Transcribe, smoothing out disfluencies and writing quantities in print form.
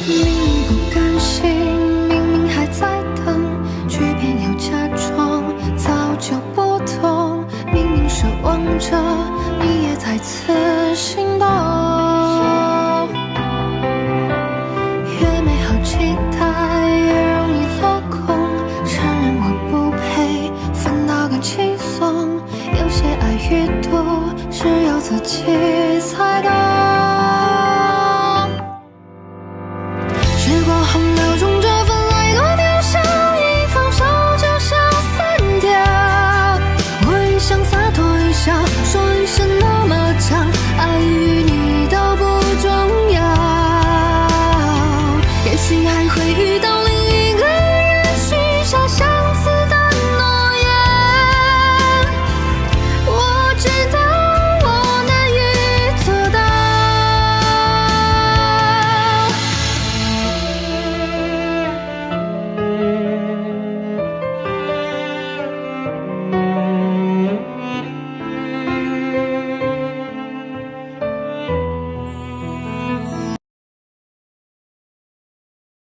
明明不甘心，明明还在等，却偏要假装早就不懂。明明奢望着，你也在此心动。越美好期待，越容易落空。承认我不配，反倒更轻松。有些爱与毒，只有自己才懂。时过后秒钟，这份爱多渺小，一放手就想散掉。我也想洒脱一笑，说一声那么长，爱与你都不重要。也许还会遇到。